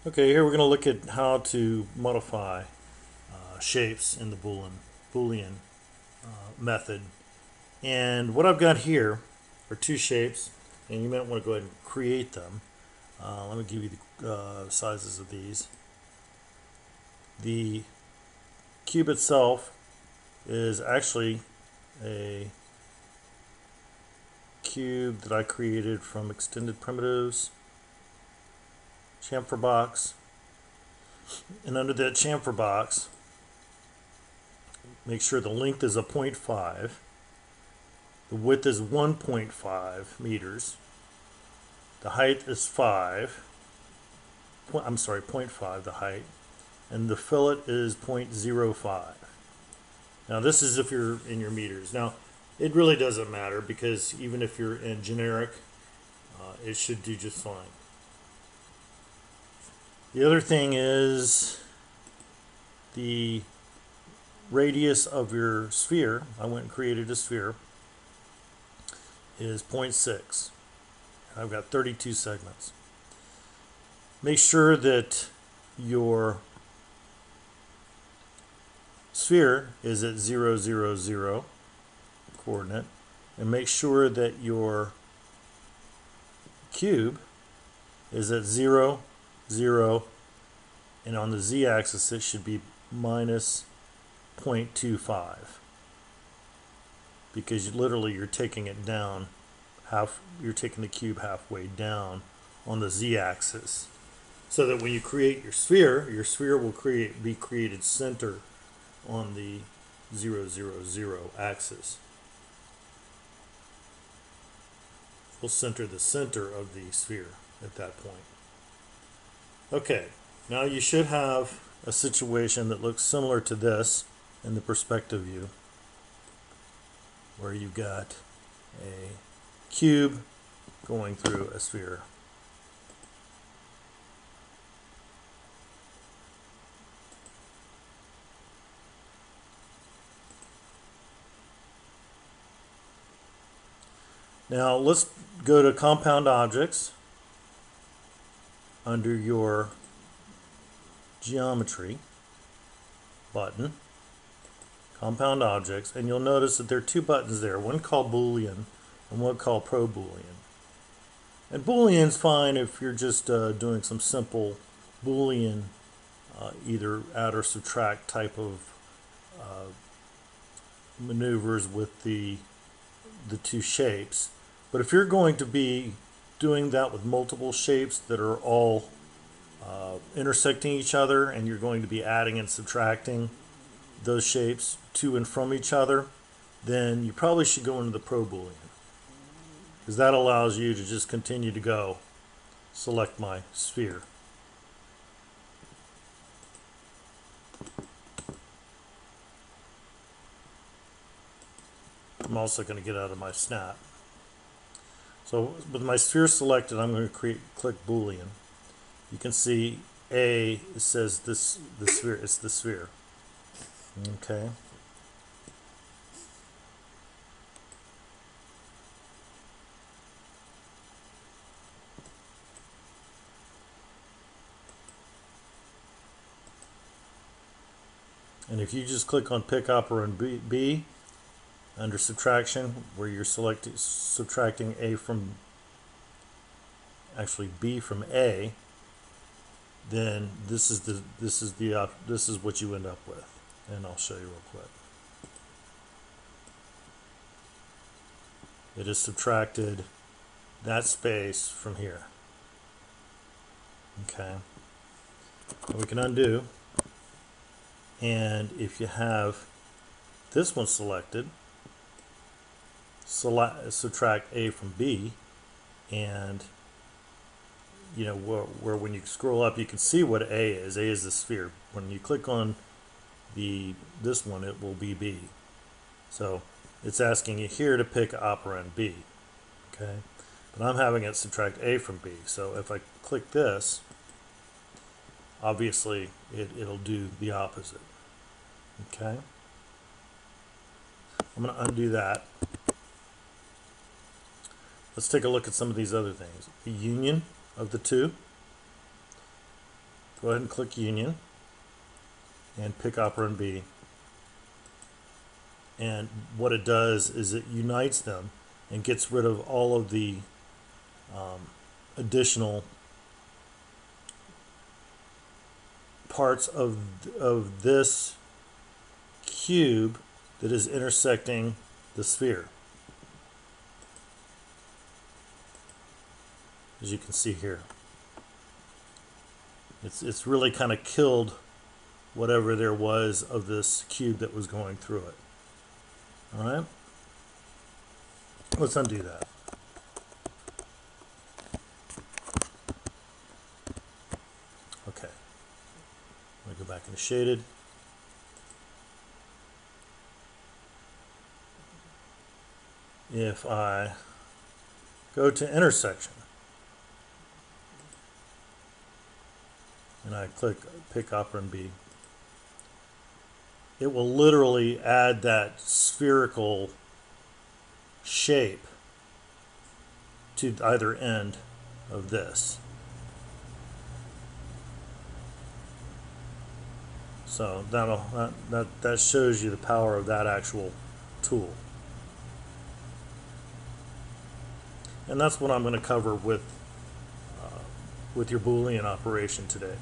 Okay, here we're going to look at how to modify shapes in the Boolean method. And what I've got here are two shapes, and you might want to go ahead and create them. Let me give you the sizes of these. The cube itself is actually a cube that I created from extended primitives, chamfer box, and under that chamfer box, make sure the length is a 0.5. The width is 1.5 meters. The height is 5. I'm sorry, 0.5 the height. And the fillet is 0.05. Now this is if you're in your meters. Now it really doesn't matter because even if you're in generic, it should do just fine. The other thing is the radius of your sphere. I went and created a sphere. Is 0.6. I've got 32 segments. Make sure that your sphere is at 0, 0, 0 coordinate, and make sure that your cube is at 0, 0, and on the z-axis it should be minus 0.25. Because literally you're taking it down you're taking the cube halfway down on the z-axis, so that when you create your sphere will be created center on the 0, 0, 0 axis. We'll center the center of the sphere at that point. Okay, now you should have a situation that looks similar to this in the perspective view, where you've got a cube going through a sphere. Now let's go to compound objects under your geometry button. Compound objects, and you'll notice that there are two buttons there, one called Boolean and one called Pro Boolean. And Boolean's fine if you're just doing some simple Boolean either add or subtract type of maneuvers with the two shapes. But if you're going to be doing that with multiple shapes that are all intersecting each other, and you're going to be adding and subtracting those shapes to and from each other, then you probably should go into the Pro Boolean, because that allows you to just continue to go. Select my sphere. I'm also going to get out of my snap. So with my sphere selected, I'm going to click Boolean. You can see A, it says the sphere, it's the sphere. Okay. And if you just click on pick operand B under subtraction, where you're subtracting A from, actually B from A, then this is what you end up with. And I'll show you real quick. It has subtracted that space from here. Okay. We can undo. And if you have this one selected, subtract A from B, and you know where when you scroll up you can see what A is. A is the sphere. When you click on this one, it will be B. So it's asking you here to pick operand B. Okay, but I'm having it subtract A from B. So if I click this, obviously it'll do the opposite. Okay, I'm going to undo that. Let's take a look at some of these other things. The union of the two. go ahead and click Union and pick operand B. And what it does is it unites them and gets rid of all of the additional parts of this cube that is intersecting the sphere. As you can see here, it's really kind of killed whatever there was of this cube that was going through it. All right, let's undo that. Okay, I'm going to go back into shaded. If I go to intersection and I click pick operand B, it will literally add that spherical shape to either end of this. So that shows you the power of that actual tool. And that's what I'm going to cover with your Boolean operation today.